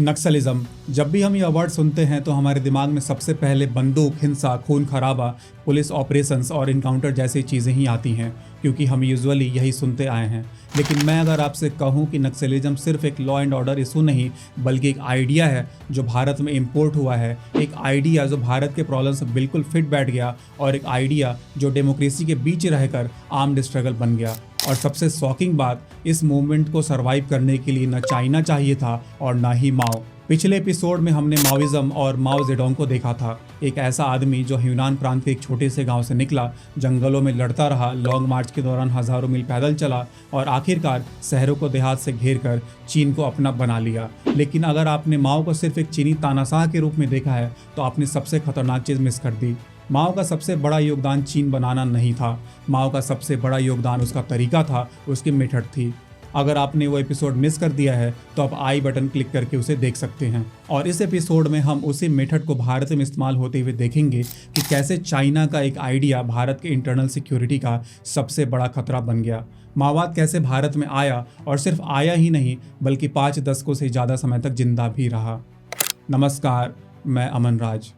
नक्सलिज्म। जब भी हम ये वर्ड सुनते हैं तो हमारे दिमाग में सबसे पहले बंदूक, हिंसा, खून खराबा, पुलिस ऑपरेशंस और इनकाउंटर जैसी चीज़ें ही आती हैं, क्योंकि हम यूजुअली यही सुनते आए हैं। लेकिन मैं अगर आपसे कहूं कि नक्सलिज्म सिर्फ एक लॉ एंड ऑर्डर इशू नहीं, बल्कि एक आइडिया है जो भारत में इम्पोर्ट हुआ है, एक आइडिया जो भारत के प्रॉब्लम से बिल्कुल फिट बैठ गया, और एक आइडिया जो डेमोक्रेसी के बीच रहकर आर्म्ड स्ट्रगल बन गया। और सबसे शॉकिंग बात, इस मूवमेंट को सरवाइव करने के लिए न चाइना चाहिए था और ना ही माओ। पिछले एपिसोड में हमने माओइज्म और माओ जेडोंग को देखा था, एक ऐसा आदमी जो यूनान प्रांत के एक छोटे से गांव से निकला, जंगलों में लड़ता रहा, लॉन्ग मार्च के दौरान हजारों मील पैदल चला और आखिरकार शहरों को देहात से घेर कर चीन को अपना बना लिया। लेकिन अगर आपने माओ को सिर्फ एक चीनी तानाशाह के रूप में देखा है तो आपने सबसे खतरनाक चीज़ मिस कर दी। माओ का सबसे बड़ा योगदान चीन बनाना नहीं था, माओ का सबसे बड़ा योगदान उसका तरीका था, उसकी मेथड थी। अगर आपने वो एपिसोड मिस कर दिया है तो आप आई बटन क्लिक करके उसे देख सकते हैं। और इस एपिसोड में हम उसी मेथड को भारत में इस्तेमाल होते हुए देखेंगे कि कैसे चाइना का एक आइडिया भारत के इंटरनल सिक्योरिटी का सबसे बड़ा खतरा बन गया। माओवाद कैसे भारत में आया, और सिर्फ आया ही नहीं बल्कि 5 दशकों से ज़्यादा समय तक जिंदा भी रहा। नमस्कार, मैं अमन राज।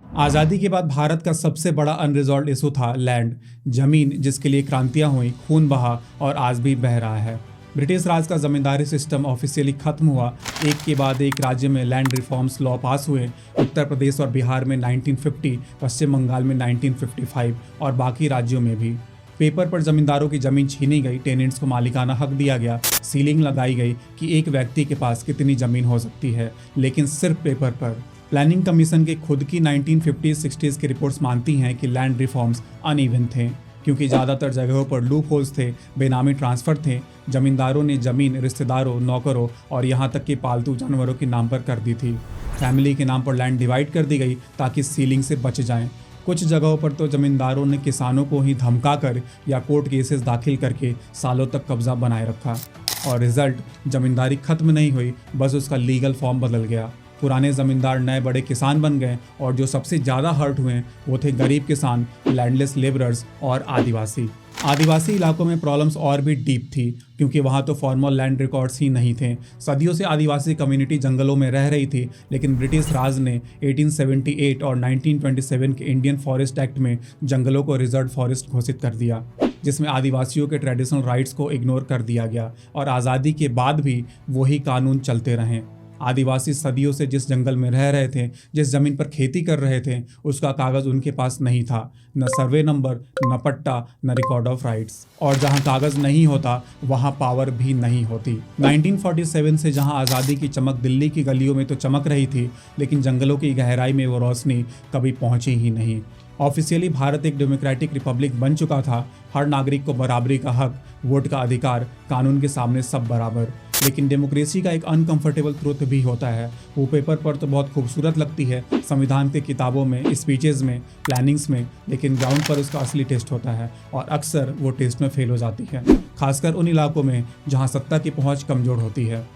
आज़ादी के बाद भारत का सबसे बड़ा अनरिजॉल्व इशू था लैंड, जमीन, जिसके लिए क्रांतियां हुई, खून बहा और आज भी बह रहा है। ब्रिटिश राज का जमींदारी सिस्टम ऑफिशियली खत्म हुआ, एक के बाद एक राज्य में लैंड रिफॉर्म्स लॉ पास हुए। उत्तर प्रदेश और बिहार में 1950, पश्चिम बंगाल में 1955 और बाकी राज्यों में भी। पेपर पर जमींदारों की जमीन छीनी गई, टेनेंट्स को मालिकाना हक दिया गया, सीलिंग लगाई गई कि एक व्यक्ति के पास कितनी जमीन हो सकती है, लेकिन सिर्फ पेपर पर। प्लानिंग कमीशन के खुद की 1950-60s की रिपोर्ट्स मानती हैं कि लैंड रिफॉर्म्स अनइवन थे, क्योंकि ज़्यादातर जगहों पर लूप होल्स थे, बेनामी ट्रांसफ़र थे। जमींदारों ने ज़मीन रिश्तेदारों, नौकरों और यहाँ तक कि पालतू जानवरों के नाम पर कर दी थी। फैमिली के नाम पर लैंड डिवाइड कर दी गई ताकि सीलिंग से बच जाएं। कुछ जगहों पर तो जमींदारों ने किसानों को ही धमकाकर या कोर्ट केसेस दाखिल करके सालों तक कब्जा बनाए रखा, और रिजल्ट जमींदारी खत्म नहीं हुई, बस उसका लीगल फॉर्म बदल गया। पुराने ज़मींदार नए बड़े किसान बन गए, और जो सबसे ज़्यादा हर्ट हुए वो थे गरीब किसान, लैंडलेस लेबरर्स और आदिवासी। आदिवासी इलाकों में प्रॉब्लम्स और भी डीप थी, क्योंकि वहाँ तो फॉर्मल लैंड रिकॉर्ड्स ही नहीं थे। सदियों से आदिवासी कम्युनिटी जंगलों में रह रही थी, लेकिन ब्रिटिश राज ने 1878 और 1927 के इंडियन फॉरेस्ट एक्ट में जंगलों को रिजर्व फॉरेस्ट घोषित कर दिया, जिसमें आदिवासियों के ट्रेडिशनल राइट्स को इग्नोर कर दिया गया। और आज़ादी के बाद भी वही कानून चलते रहे। आदिवासी सदियों से जिस जंगल में रह रहे थे, जिस जमीन पर खेती कर रहे थे, उसका कागज़ उनके पास नहीं था, न सर्वे नंबर, न पट्टा, न रिकॉर्ड ऑफ राइट्स। और जहां कागज़ नहीं होता वहां पावर भी नहीं होती। 1947 से जहां आज़ादी की चमक दिल्ली की गलियों में तो चमक रही थी, लेकिन जंगलों की गहराई में वो रोशनी कभी पहुंची ही नहीं। ऑफिशियली भारत एक डेमोक्रेटिक रिपब्लिक बन चुका था, हर नागरिक को बराबरी का हक, वोट का अधिकार, कानून के सामने सब बराबर। लेकिन डेमोक्रेसी का एक अनकंफर्टेबल ट्रुथ भी होता है। वो पेपर पर तो बहुत खूबसूरत लगती है, संविधान के किताबों में, स्पीचेस में, प्लानिंग्स में, लेकिन ग्राउंड पर उसका असली टेस्ट होता है, और अक्सर वो टेस्ट में फेल हो जाती है, खासकर उन इलाकों में जहाँ सत्ता की पहुँच कमज़ोर होती है।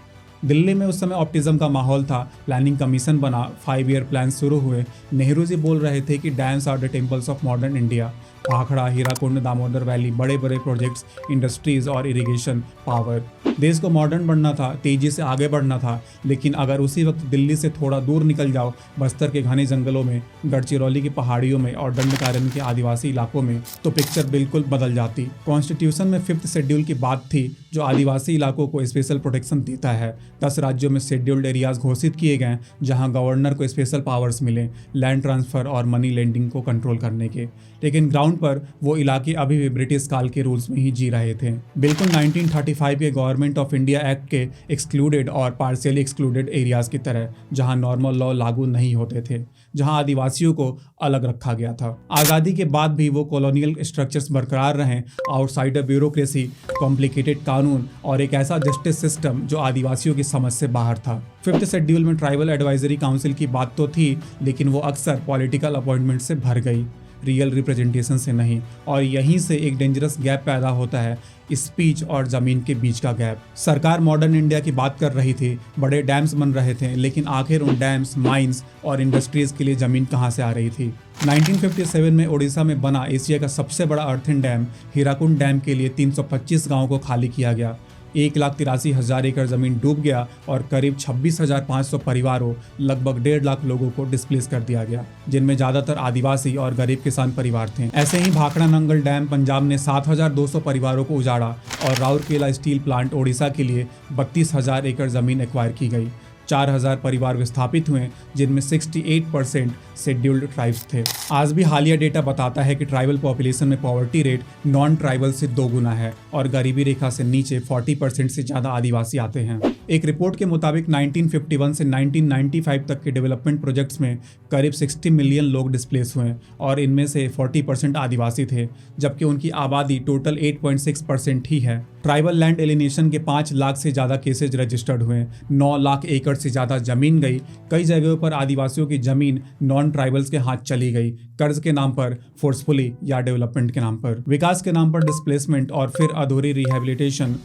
दिल्ली में उस समय ऑप्टिज्म का माहौल था। प्लानिंग कमीशन बना, 5 ईयर प्लान शुरू हुए। नेहरू जी बोल रहे थे कि dams are the temples of modern India. Bhakra, Hirakud, Damodar valley, बड़े बड़े प्रोजेक्ट्स, इंडस्ट्रीज और इरिगेशन, पावर। देश को मॉडर्न बनना था, तेजी से आगे बढ़ना था। लेकिन अगर उसी वक्त दिल्ली से थोड़ा दूर निकल जाओ, बस्तर के घने जंगलों में, गढ़चिरौली की पहाड़ियों में और दंडकारण्य के आदिवासी इलाकों में, तो पिक्चर बिल्कुल बदल जाती। कॉन्स्टिट्यूशन में 5th शेड्यूल की बात थी, जो आदिवासी इलाकों को स्पेशल प्रोटेक्शन देता है। 10 राज्यों में शेड्यूल्ड एरियाज घोषित किए गए, जहां गवर्नर को स्पेशल पावर्स मिले लैंड ट्रांसफ़र और मनी लेंडिंग को कंट्रोल करने के। लेकिन ग्राउंड पर वो इलाके अभी भी ब्रिटिश काल के रूल्स में ही जी रहे थे, बिल्कुल 1935 के गवर्नमेंट ऑफ इंडिया एक्ट के एक्सक्लूडेड और पार्शियली एक्सक्लूडेड एरियाज की तरह, जहां नॉर्मल लॉ लागू नहीं होते थे, जहां आदिवासियों को अलग रखा गया था। आज़ादी के बाद भी वो कॉलोनियल स्ट्रक्चर्स बरकरार रहे, आउटसाइडर ब्यूरोक्रेसी, कॉम्प्लिकेटेड कानून और एक ऐसा जस्टिस सिस्टम जो आदिवासियों की समझ से बाहर था। 5th शेड्यूल में ट्राइबल एडवाइजरी काउंसिल की बात तो थी, लेकिन वो अक्सर पॉलिटिकल अपॉइंटमेंट से भर गई। रियल रिप्रेजेंटेशन से नहीं। और यहीं से एक डेंजरस गैप पैदा होता है, स्पीच और ज़मीन के बीच का गैप। सरकार मॉडर्न इंडिया की बात कर रही थी, बड़े डैम्स बन रहे थे, लेकिन आखिर उन डैम्स, माइंस और इंडस्ट्रीज़ के लिए ज़मीन कहाँ से आ रही थी। 1957 में ओडिशा में बना एशिया का सबसे बड़ा अर्थन डैम हीराकुंड डैम के लिए 325 गाँवों को खाली किया गया। 1,83,000 एकड़ ज़मीन डूब गया और करीब 26,500 परिवारों, लगभग 1.5 लाख लोगों को डिस्प्लेस कर दिया गया, जिनमें ज़्यादातर आदिवासी और गरीब किसान परिवार थे। ऐसे ही भाखड़ा नंगल डैम पंजाब ने 7,200 परिवारों को उजाड़ा और राउरकेला स्टील प्लांट ओडिशा के लिए 32,000 एकड़ ज़मीन एक्वायर की गई। 4,000 परिवार विस्थापित हुए, जिनमें 68% शेड्यूल्ड ट्राइब्स थे। आज भी हालिया डेटा बताता है कि ट्राइबल पॉपुलेशन में पॉवर्टी रेट नॉन ट्राइबल से 2 गुना है और गरीबी रेखा से नीचे 40% से ज़्यादा आदिवासी आते हैं। एक रिपोर्ट के मुताबिक 1951 से 1995 तक के डेवलपमेंट प्रोजेक्ट्स में करीब 60 मिलियन लोग डिस्प्लेस हुए और इनमें से 40% आदिवासी थे, जबकि उनकी आबादी टोटल 8.6% ही है। ट्राइबल लैंड एलिनेशन के 5 लाख से ज़्यादा केसेज रजिस्टर्ड हुए, 9 लाख एकड़ से ज़्यादा जमीन गई। कई जगहों पर आदिवासियों की जमीन नॉन ट्राइबल्स के हाथ चली गई, कर्ज के नाम पर, फोर्सफुली या डेवलपमेंट के नाम पर। विकास के नाम पर डिस्प्लेसमेंट और फिर अधूरी रिहेबिलिटेशन।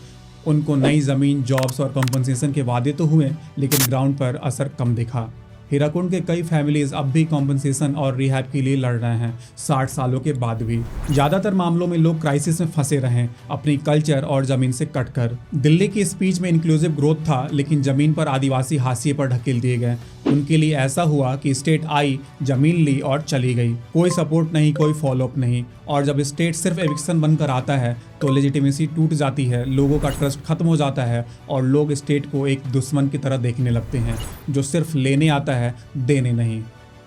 उनको नई ज़मीन, जॉब्स और कॉम्पनसेशन के वादे तो हुए, लेकिन ग्राउंड पर असर कम दिखा। हीराकुंड के कई फैमिलीज अब भी कॉम्पनसेशन और रिहैब के लिए लड़ रहे हैं 60 सालों के बाद भी। ज़्यादातर मामलों में लोग क्राइसिस में फंसे रहे अपनी कल्चर और ज़मीन से कटकर। दिल्ली की स्पीच में इंक्लूसिव ग्रोथ था, लेकिन ज़मीन पर आदिवासी हाशिए पर ढकेल दिए गए। उनके लिए ऐसा हुआ कि स्टेट आई, ज़मीन ली और चली गई। कोई सपोर्ट नहीं, कोई फॉलोअप नहीं। और जब स्टेट सिर्फ एविक्शन बनकर आता है तो लेजिटिमेसी टूट जाती है, लोगों का ट्रस्ट खत्म हो जाता है और लोग स्टेट को एक दुश्मन की तरह देखने लगते हैं जो सिर्फ लेने आता है, देने नहीं।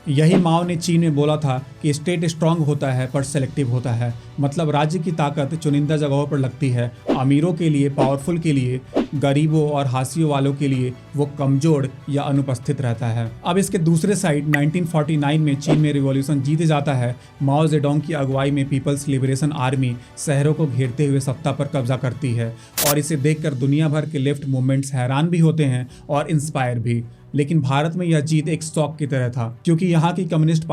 यही माओ ने चीन में बोला था कि स्टेट स्ट्रांग होता है पर सेलेक्टिव होता है। मतलब राज्य की ताकत चुनिंदा जगहों पर लगती है, अमीरों के लिए, पावरफुल के लिए, गरीबों और हाशियों वालों के लिए वो कमजोर या अनुपस्थित रहता है। अब इसके दूसरे साइड 1949 में चीन में रिवॉल्यूशन जीत जाता है। माओ जेडोंग की अगुवाई में पीपल्स लिबरेशन आर्मी शहरों को घेरते हुए सत्ता पर कब्जा करती है और इसे देखकर दुनिया भर के लेफ्ट मूवमेंट्स हैरान भी होते हैं और इंस्पायर भी। लेकिन भारत में यह जीत एक शॉक की तरह था, क्योंकि यहाँ की कम्युनिस्ट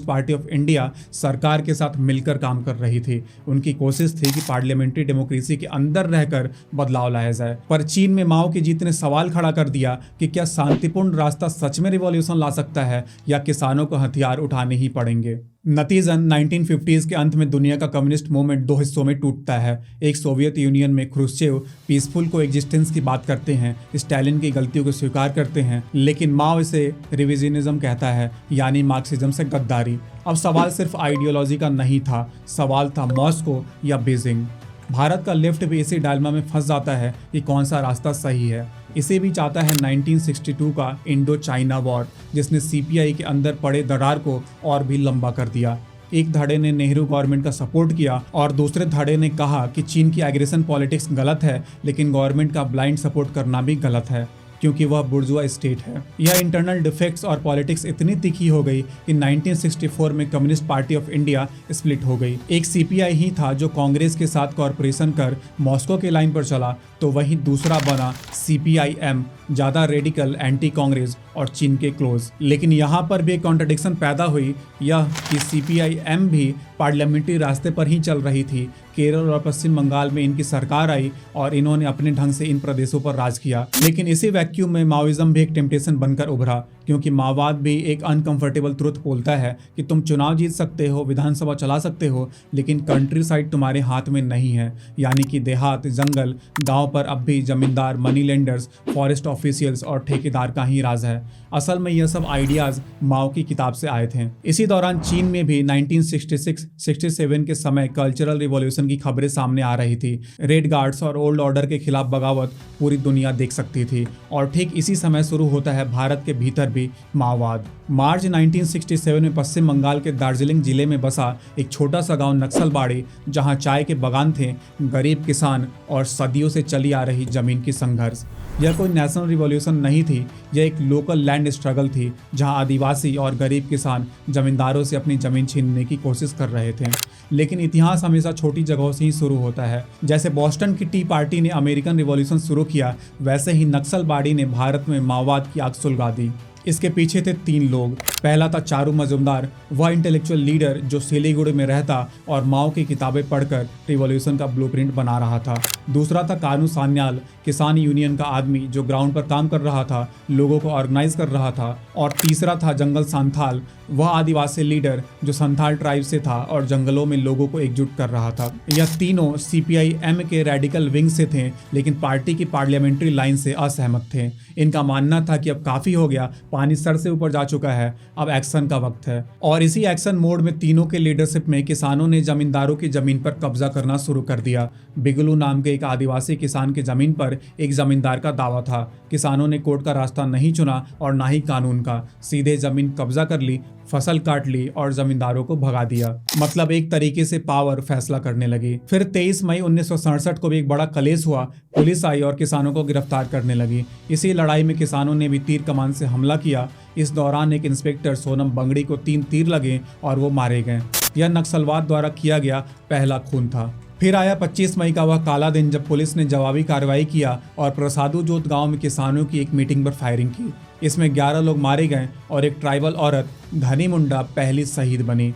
पार्टी ऑफ इंडिया सरकार के साथ मिलकर काम कर रही थी। उनकी कोशिश थी कि पार्लियामेंट्री डेमोक्रेसी के अंदर रहकर बदलाव लाया जाए। पर चीन में माओ की जीत ने सवाल खड़ा कर दिया कि क्या शांतिपूर्ण रास्ता सच में रिवॉल्यूशन ला सकता है या किसानों को हथियार उठाने ही पड़ेंगे। नतीजन 1950s के अंत में दुनिया का कम्युनिस्ट मूवमेंट 2 हिस्सों में टूटता है। एक सोवियत यूनियन में ख्रुश्चेव पीसफुल को एग्जिस्टेंस की बात करते हैं, स्टालिन की गलतियों को स्वीकार करते हैं, लेकिन माओ इसे रिविजनिज्म कहता है, यानी मार्क्सिज्म से गद्दारी। अब सवाल सिर्फ आइडियोलॉजी का नहीं था, सवाल था मॉस्को या बीजिंग। भारत का लेफ्ट भी इसी डायलेमा में फंस जाता है कि कौन सा रास्ता सही है। इसे भी चाहता है 1962 का इंडो चाइना वॉर, जिसने सीपीआई के अंदर पड़े दरार को और भी लंबा कर दिया। एक धड़े ने नेहरू गवर्नमेंट का सपोर्ट किया और दूसरे धड़े ने कहा कि चीन की एग्रेशन पॉलिटिक्स गलत है, लेकिन गवर्नमेंट का ब्लाइंड सपोर्ट करना भी गलत है, क्योंकि वह बुर्जुआ स्टेट है। यह इंटरनल डिफेक्ट्स और पॉलिटिक्स इतनी तीखी हो गई कि 1964 में communist party of India split हो गई। एक सीपीआई ही था जो कांग्रेस के साथ कॉर्पोरेशन कर मॉस्को के लाइन पर चला, तो वहीं दूसरा बना सीपीआईएम, ज़्यादा रेडिकल, एंटी कांग्रेस और चीन के क्लोज। लेकिन यहाँ पर भी एक कॉन्ट्रडिक्शन पैदा हुई, यह कि सीपीआईएम भी पार्लियामेंट्री रास्ते पर ही चल रही थी। केरल और पश्चिम बंगाल में इनकी सरकार आई और इन्होंने अपने ढंग से इन प्रदेशों पर राज किया। लेकिन इसी वैक्यूम में माओइज्म भी एक टेम्पटेशन बनकर उभरा, क्योंकि माओवाद भी एक अनकंफर्टेबल ट्रुथ बोलता है कि तुम चुनाव जीत सकते हो, विधानसभा चला सकते हो, लेकिन कंट्री साइड तुम्हारे हाथ में नहीं है। यानी कि देहात, जंगल, गांव पर अब भी जमींदार, मनी लेंडर्स, फॉरेस्ट ऑफिशियल्स और ठेकेदार का ही राज है। असल में यह सब आइडियाज माओ की किताब से आए थे। इसी दौरान चीन में भी 1966-67 के समय कल्चरल रिवॉल्यूशन की खबरें सामने आ रही थी। रेड गार्ड्स और ओल्ड ऑर्डर के खिलाफ बगावत पूरी दुनिया देख सकती थी और ठीक इसी समय शुरू होता है भारत के भीतर भी माओवाद। मार्च 1967 में पश्चिम बंगाल के दार्जिलिंग जिले में बसा एक छोटा सा गांव नक्सलबाड़ी, जहां चाय के बागान थे, गरीब किसान और सदियों से चली आ रही जमीन की संघर्ष। यह कोई नेशनल रिवॉल्यूशन नहीं थी, यह एक लोकल लैंड स्ट्रगल थी, जहां आदिवासी और गरीब किसान जमींदारों से अपनी जमीन छीनने की कोशिश कर रहे थे। लेकिन इतिहास हमेशा छोटी जगहों से ही शुरू होता है। जैसे बोस्टन की टी पार्टी ने अमेरिकन रिवॉल्यूशन शुरू किया, वैसे ही नक्सलबाड़ी ने भारत में माओवाद की आग सुलगा दी। इसके पीछे थे 3 लोग। पहला था चारू मजुमदार, वह इंटेलेक्चुअल लीडर जो सिलीगुड़ी में रहता और माओ की किताबें पढ़कर रिवॉल्यूशन का ब्लूप्रिंट बना रहा था। दूसरा था कानू सान्याल, किसान यूनियन का आदमी जो ग्राउंड पर काम कर रहा था, लोगों को ऑर्गेनाइज कर रहा था। और तीसरा था जंगल सांथाल, वह आदिवासी लीडर जो संथाल ट्राइब से था और जंगलों में लोगों को एकजुट कर रहा था। यह तीनों सीपीआई-एम के रेडिकल विंग से थे, लेकिन पार्टी की पार्लियामेंट्री लाइन से असहमत थे। इनका मानना था कि अब काफी हो गया, पानी सर से ऊपर जा चुका है, अब एक्शन का वक्त है। और इसी एक्शन मोड में तीनों के लीडरशिप में किसानों ने जमींदारों की जमीन पर कब्जा करना शुरू कर दिया। बिगलू नाम के एक आदिवासी किसान की जमीन पर एक जमींदार का दावा था। किसानों ने कोर्ट का रास्ता नहीं चुना और ना ही कानून का, सीधे जमीन कब्जा कर ली, फसल काट ली और जमींदारों को भगा दिया। मतलब एक तरीके से पावर फैसला करने लगी। फिर 23 मई 1967 को भी एक बड़ा कलेश हुआ। पुलिस आई और किसानों को गिरफ्तार करने लगी। इसी लड़ाई में किसानों ने भी तीर कमान से हमला किया। इस दौरान एक इंस्पेक्टर सोनम बंगड़ी को 3 तीर लगे और वो मारे गए। यह नक्सलवाद द्वारा किया गया पहला खून था। फिर आया 25 मई का वह काला दिन जब पुलिस ने जवाबी कार्रवाई किया और प्रसादू जोत गांव में किसानों की एक मीटिंग पर फायरिंग की। इसमें 11 लोग मारे गए और एक ट्राइबल औरत घनी मुंडा पहली शहीद बनी।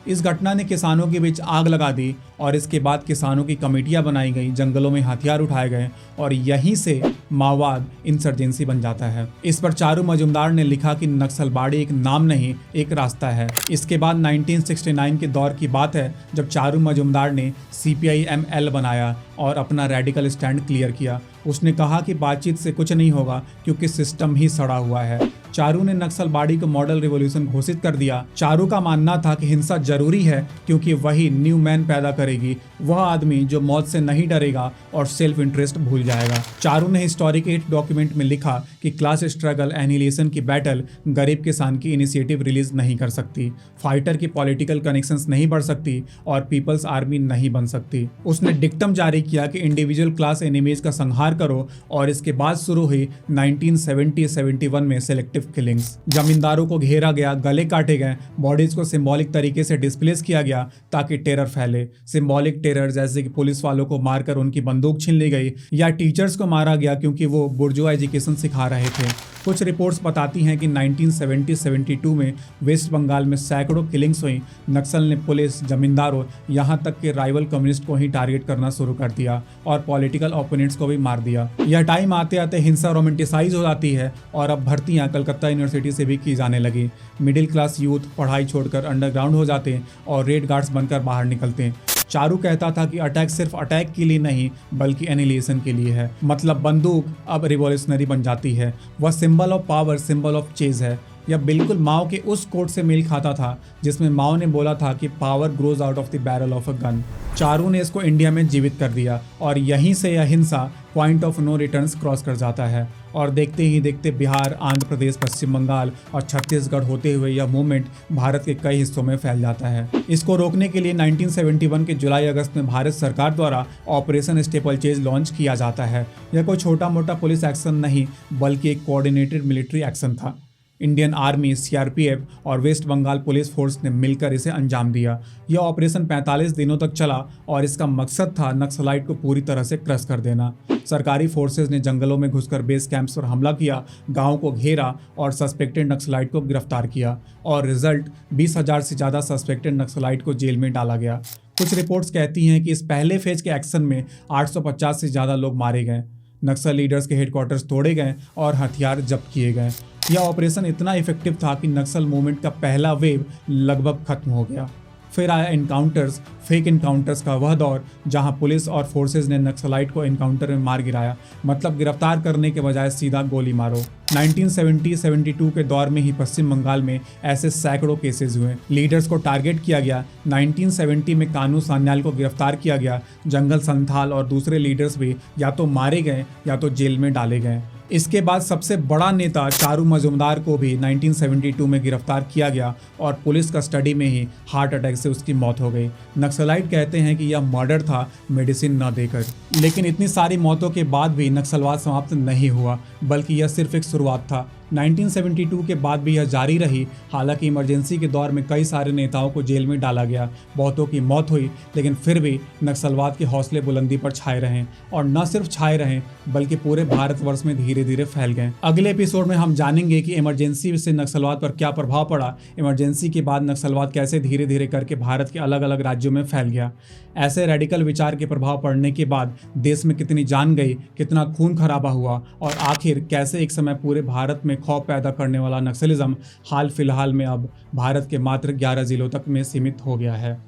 इस घटना ने किसानों के बीच आग लगा दी और इसके बाद किसानों की कमेटियां बनाई गई, जंगलों में हथियार उठाए गए और यहीं से माओवाद इंसर्जेंसी बन जाता है। इस पर चारू मजुमदार ने लिखा कि नक्सलबाड़ी एक नाम नहीं, एक रास्ता है। इसके बाद 1969 के दौर की बात है जब चारू मजुमदार ने CPI-ML बनाया और अपना रेडिकल स्टैंड क्लियर किया। उसने कहा कि बातचीत से कुछ नहीं होगा क्योंकि सिस्टम ही सड़ा हुआ है। चारू ने नक्सलबाड़ी को मॉडल रिवॉल्यूशन घोषित कर दिया। चारू का मानना था कि हिंसा जरूरी है क्योंकि वही न्यू मैन पैदा करेगी, वह आदमी जो मौत से नहीं डरेगा और सेल्फ इंटरेस्ट भूल जाएगा। चारू ने हिस्टोरिक 8 डॉक्यूमेंट में लिखा कि क्लास स्ट्रगल एनिहिलेशन की बैटल गरीब किसान की इनिशिएटिव रिलीज नहीं कर सकती, फाइटर की पॉलिटिकल कनेक्शंस नहीं बढ़ सकती और पीपल्स आर्मी नहीं बन सकती। उसने डिक्टम जारी किया कि इंडिविजुअल क्लास एनिमीज का संहार करो और इसके बाद शुरू हुई 1970-71 में सिलेक्टिव किलिंग्स। जमींदारों को घेरा गया, गले काटे गए, बॉडीज को सिंबॉलिक तरीके से डिस्प्लेस किया गया ताकि टेरर फैले। सिंबॉलिक टेरर जैसे कि पुलिस वालों को मारकर उनकी बंदूक छीन ली गई या टीचर्स को मारा गया क्योंकि वो बुर्जुआ एजुकेशन सिखा रहे थे। कुछ रिपोर्ट्स बताती हैं कि 1970-72 में वेस्ट बंगाल में सैकड़ों किलिंग्स हुई। नक्सल ने पुलिस, जमींदारों, यहाँ तक कि राइवल कम्युनिस्ट को ही टारगेट करना शुरू कर दिया और पॉलिटिकल ओपोनेंट्स को भी मार दिया। यह टाइम आते आते हिंसा रोमांटिसाइज हो जाती है और अब भर्तियां कलकत्ता यूनिवर्सिटी से भी की जाने लगी। मिडिल क्लास यूथ पढ़ाई छोड़कर अंडरग्राउंड हो जाते हैं और रेड गार्ड्स बनकर बाहर निकलते हैं। चारू कहता था कि अटैक सिर्फ अटैक के लिए नहीं बल्कि एनिहिलेशन के लिए है। मतलब बंदूक अब रिवॉल्यूशनरी बन जाती है। वह symbol of power, symbol of chase है। यह बिल्कुल माओ के उस कोट से मेल खाता था जिसमें माओ ने बोला था कि power grows out of the barrel of a gun. Charu ने इसको इंडिया में जीवित कर दिया और यहीं से यह हिंसा point of no returns cross कर जाता है और देखते ही देखते बिहार, आंध्र प्रदेश, पश्चिम बंगाल और छत्तीसगढ़ होते हुए यह मूवमेंट भारत के कई हिस्सों में फैल जाता है। इसको रोकने के लिए 1971 के जुलाई-अगस्त में भारत सरकार द्वारा ऑपरेशन स्टेपल चेज लॉन्च किया जाता है। यह कोई छोटा मोटा पुलिस एक्शन नहीं बल्कि एक कोऑर्डिनेटेड मिलिट्री एक्शन था। इंडियन आर्मी, CRPF और वेस्ट बंगाल पुलिस फोर्स ने मिलकर इसे अंजाम दिया। यह ऑपरेशन 45 दिनों तक चला और इसका मकसद था नक्सलाइट को पूरी तरह से क्रश कर देना। सरकारी फोर्सेज ने जंगलों में घुसकर बेस कैंप्स पर हमला किया, गांवों को घेरा और सस्पेक्टेड नक्सलाइट को गिरफ्तार किया और रिजल्ट 20,000 से ज़्यादा सस्पेक्टेड नक्सलाइट को जेल में डाला गया। कुछ रिपोर्ट्स कहती हैं कि इस पहले फेज के एक्शन में 850 से ज़्यादा लोग मारे गए, नक्सल लीडर्स के हेडक्वार्टर्स तोड़े गए और हथियार जब्त किए गए। यह ऑपरेशन इतना इफेक्टिव था कि नक्सल मूवमेंट का पहला वेव लगभग खत्म हो गया। फिर आया इनकाउंटर्स, फेक इनकाउंटर्स का वह दौर जहां पुलिस और फोर्सेज ने नक्सलाइट को इनकाउंटर में मार गिराया, मतलब गिरफ्तार करने के बजाय सीधा गोली मारो। 1970-72 के दौर में ही पश्चिम बंगाल में ऐसे सैकड़ों केसेस हुए। लीडर्स को टारगेट किया गया। 1970 में कानू सान्याल को गिरफ्तार किया गया। जंगल संथाल और दूसरे लीडर्स भी या तो मारे गए या तो जेल में डाले गए। इसके बाद सबसे बड़ा नेता चारू मजुमदार को भी 1972 में गिरफ्तार किया गया और पुलिस कस्टडी में ही हार्ट अटैक से उसकी मौत हो गई। नक्सलाइट कहते हैं कि यह मर्डर था, मेडिसिन न देकर। लेकिन इतनी सारी मौतों के बाद भी नक्सलवाद समाप्त नहीं हुआ, बल्कि यह सिर्फ एक शुरुआत था। 1972 के बाद भी यह जारी रही। हालांकि इमरजेंसी के दौर में कई सारे नेताओं को जेल में डाला गया, बहुतों की मौत हुई, लेकिन फिर भी नक्सलवाद के हौसले बुलंदी पर छाए रहे और न सिर्फ छाए रहे बल्कि पूरे भारतवर्ष में धीरे धीरे फैल गए। अगले एपिसोड में हम जानेंगे कि इमरजेंसी से नक्सलवाद पर क्या प्रभाव पड़ा, इमरजेंसी के बाद नक्सलवाद कैसे धीरे धीरे करके भारत के अलग अलग राज्यों में फैल गया, ऐसे रेडिकल विचार के प्रभाव पड़ने के बाद देश में कितनी जान गई, कितना खून खराबा हुआ और आखिर कैसे एक समय पूरे भारत में खौफ पैदा करने वाला नक्सलिज्म हाल फिलहाल में अब भारत के मात्र 11 जिलों तक में सीमित हो गया है।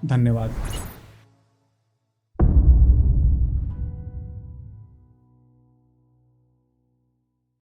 धन्यवाद।